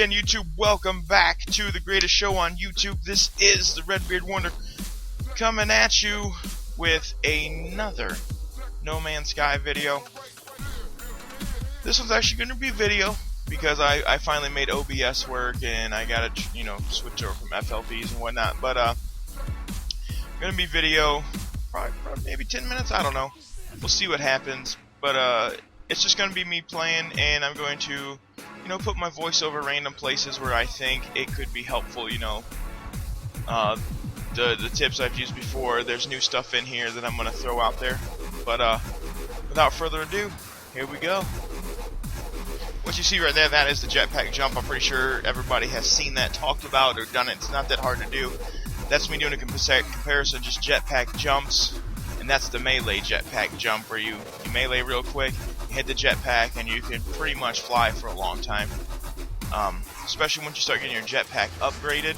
again, YouTube. Welcome back to the greatest show on YouTube. This is the Redbeard Wonder coming at you with another No Man's Sky video. This one's actually going to be video because I finally made OBS work and I gotta switch over from FLVs and whatnot. But gonna be video, probably maybe 10 minutes. I don't know. We'll see what happens. But it's just gonna be me playing, and I'm going to put my voice over random places where I think it could be helpful. The tips I've used before. There's new stuff in here that I'm gonna throw out there. But without further ado, here we go. What you see right there, that is the jetpack jump. I'm pretty sure everybody has seen that, talked about, or done it. It's not that hard to do. That's me doing a comparison, just jetpack jumps, and that's the melee jetpack jump, where you melee real quick, hit the jetpack, and you can pretty much fly for a long time. Especially once you start getting your jetpack upgraded,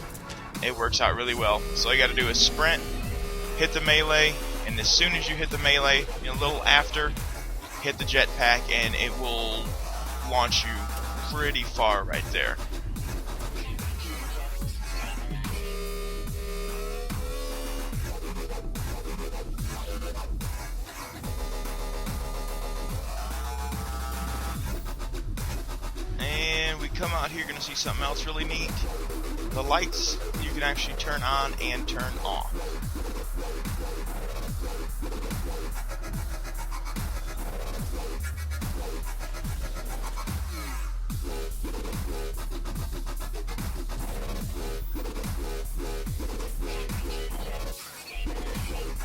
it works out really well. So all you got to do is sprint, hit the melee, and as soon as you hit the melee, a little after, hit the jetpack, and it will launch you pretty far right there. And we come out here, gonna see something else really neat. The lights you can actually turn on and turn off.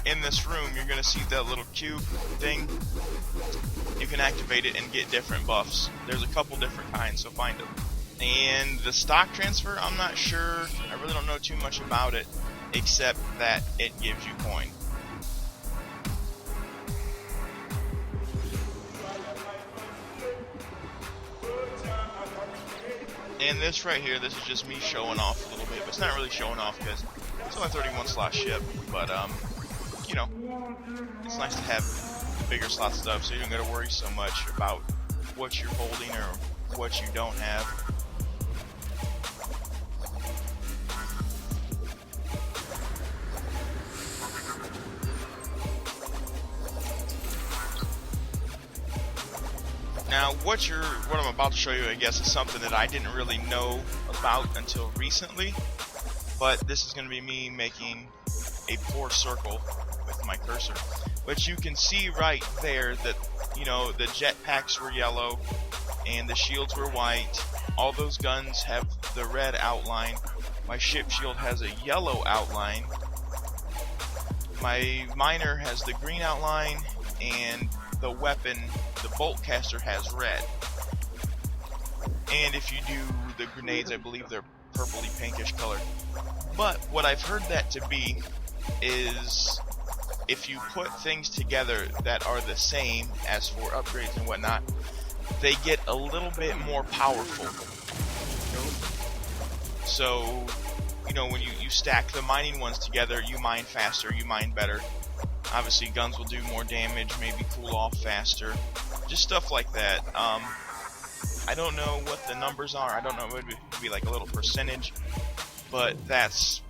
In this room, you're going to see that little cube thing. You can activate it and get different buffs. There's a couple different kinds, so find them. And the stock transfer, I'm not sure. I really don't know too much about it, except that it gives you coin. And this right here, this is just me showing off a little bit, but it's not really showing off because it's only 31 slot ship, but it's nice to have bigger slot stuff, so you don't got to worry so much about what you're holding or what you don't have. Now, what I'm about to show you, I guess, is something that I didn't really know about until recently, but this is going to be me making a poor circle with my cursor. But you can see right there that the jetpacks were yellow and the shields were white. All those guns have the red outline. My ship shield has a yellow outline. My miner has the green outline, and the weapon, the bolt caster, has red. And if you do the grenades, I believe they're purpley pinkish colored. But what I've heard that to be is if you put things together that are the same as for upgrades and whatnot, they get a little bit more powerful. So, when you stack the mining ones together, you mine faster, you mine better. Obviously, guns will do more damage, maybe cool off faster. Just stuff like that. I don't know what the numbers are. I don't know, it would be like a little percentage. But that's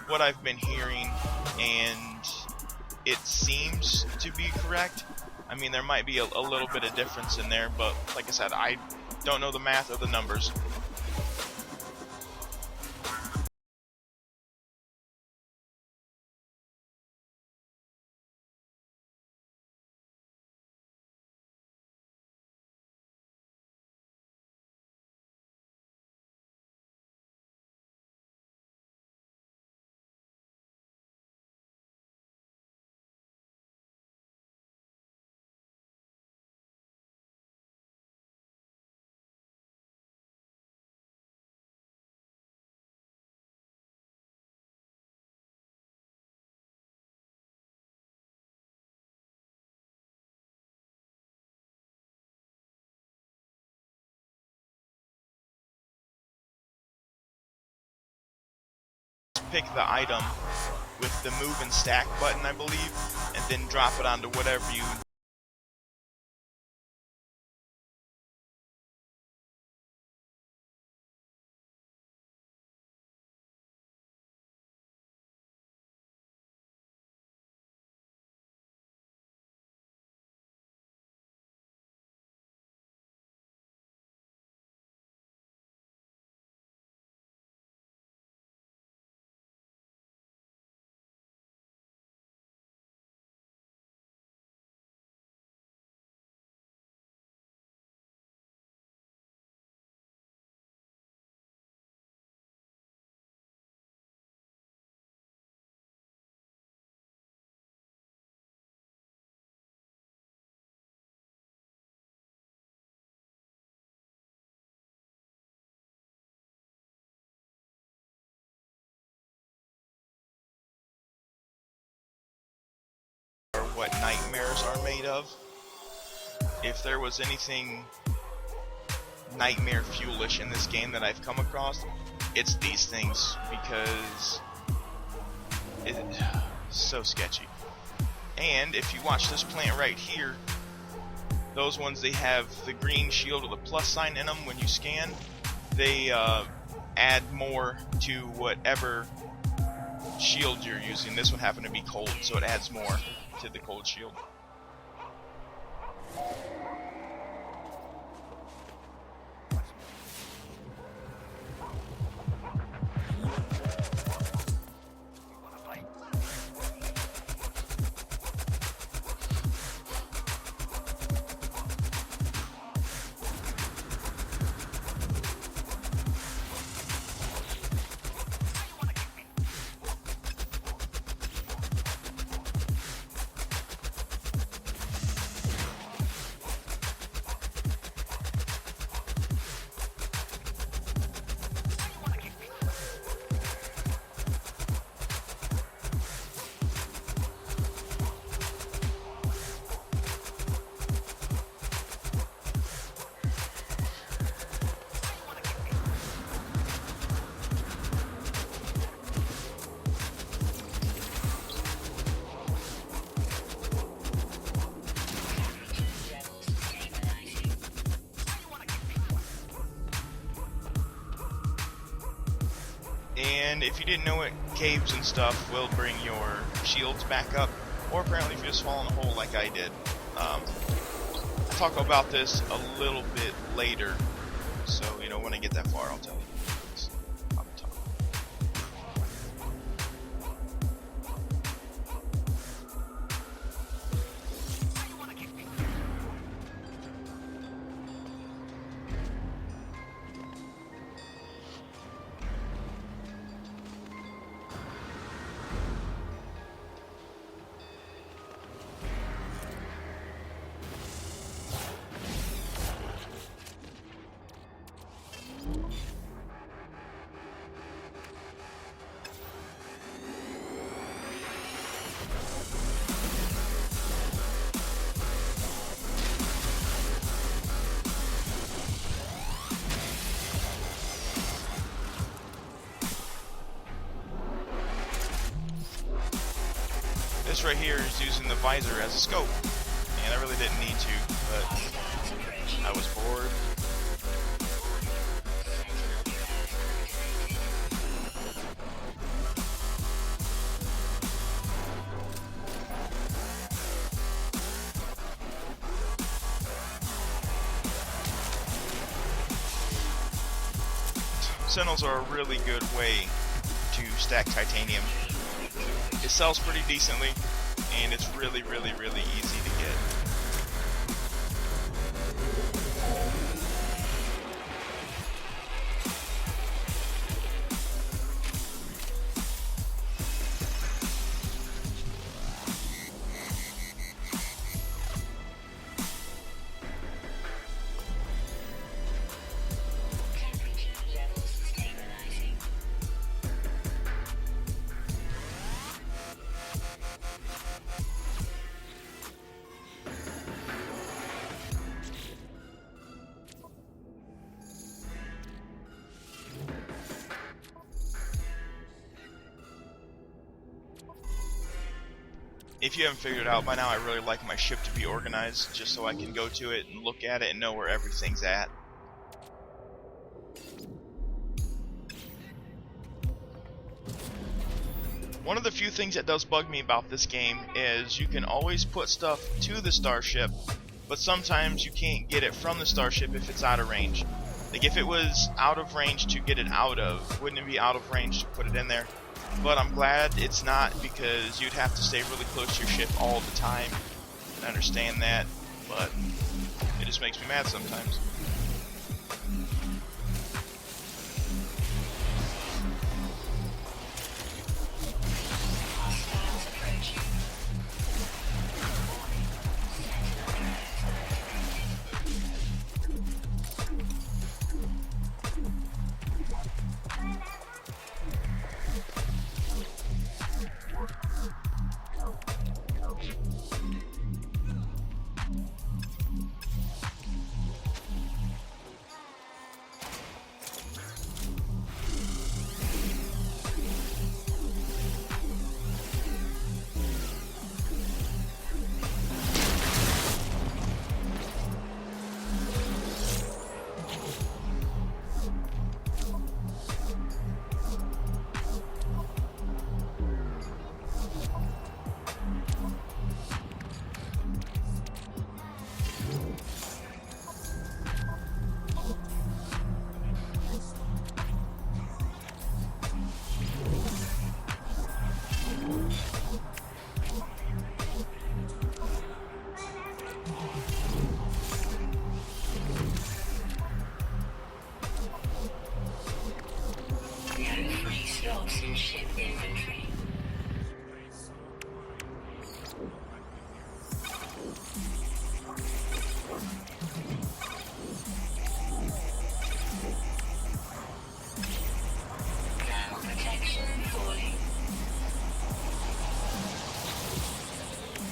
what I've been hearing, and it seems to be correct. I mean, there might be a little bit of difference in there, but like I said, I don't know the math or the numbers. Pick the item with the move and stack button, I believe, and then drop it onto whatever you what nightmares are made of. If there was anything nightmare fuelish in this game that I've come across, it's these things, because it's so sketchy. And if you watch this plant right here, those ones, they have the green shield with a plus sign in them. When you scan, they add more to whatever shield you're using. This one happened to be cold, so it adds more to the cold shield. And if you didn't know it, caves and stuff will bring your shields back up, or apparently if you just fall in a hole like I did. I'll talk about this a little bit later, so when I get that far I'll tell you. Off the top. This right here is using the visor as a scope, and I really didn't need to, but I was bored. Sentinels are a really good way to stack titanium. It sells pretty decently, and it's really easy to get. If you haven't figured it out by now, I really like my ship to be organized, just so I can go to it and look at it and know where everything's at. One of the few things that does bug me about this game is you can always put stuff to the Starship, but sometimes you can't get it from the Starship if it's out of range. Like if it was out of range to get it out of, wouldn't it be out of range to put it in there? But I'm glad it's not, because you'd have to stay really close to your ship all the time. I understand that, but it just makes me mad sometimes.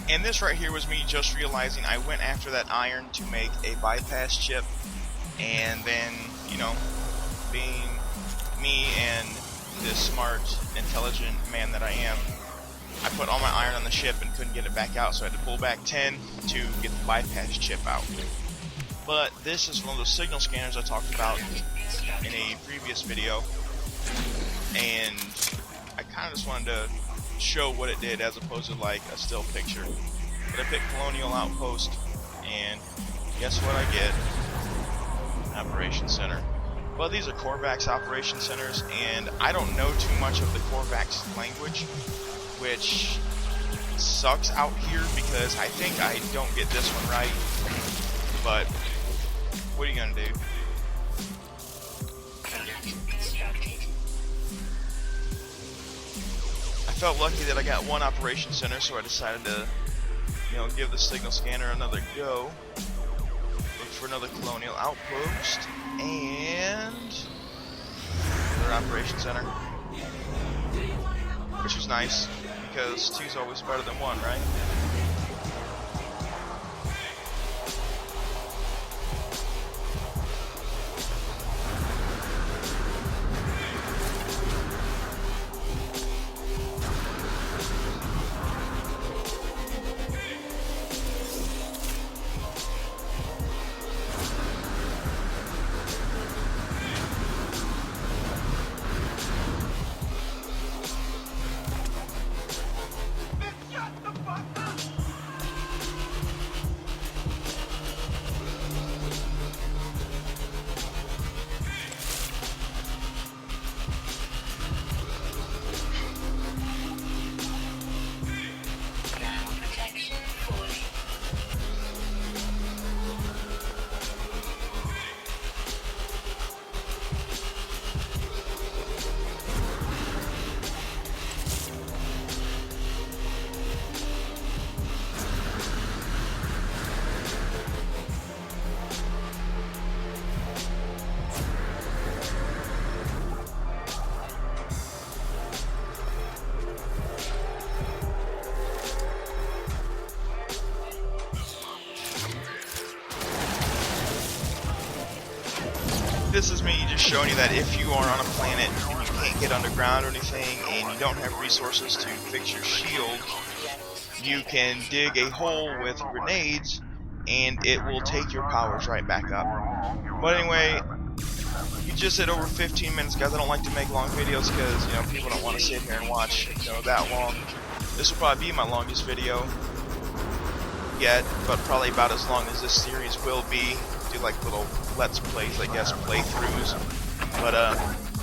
And this right here was me just realizing I went after that iron to make a bypass chip, and then, you know, being me and this smart, intelligent man that I am, I put all my iron on the ship and couldn't get it back out, so I had to pull back 10 to get the bypass chip out. But this is one of those signal scanners I talked about in a previous video, and I kind of just wanted to show what it did as opposed to like a still picture. But I picked Colonial Outpost, and guess what I get? An Operation Center. Well, these are Korvax Operation Centers, and I don't know too much of the Korvax language, which sucks out here because I think I don't get this one right. But what are you gonna do? I felt lucky that I got one Operation Center, so I decided to, you know, give the signal scanner another go. Look for another Colonial Outpost and another Operation Center, which was nice because 2's always better than 1, right? This is me just showing you that if you are on a planet and you can't get underground or anything and you don't have resources to fix your shield, you can dig a hole with grenades and it will take your powers right back up. But anyway, you just hit over 15 minutes, guys. I don't like to make long videos because, you know, people don't want to sit here and watch, you know, that long. This will probably be my longest video yet, but probably about as long as this series will be. Do like little let's plays, I guess, playthroughs. But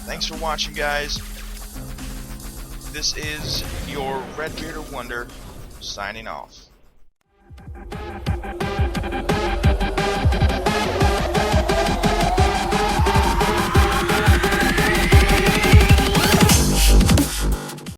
thanks for watching, guys. This is your Redbeard of Wonder signing off.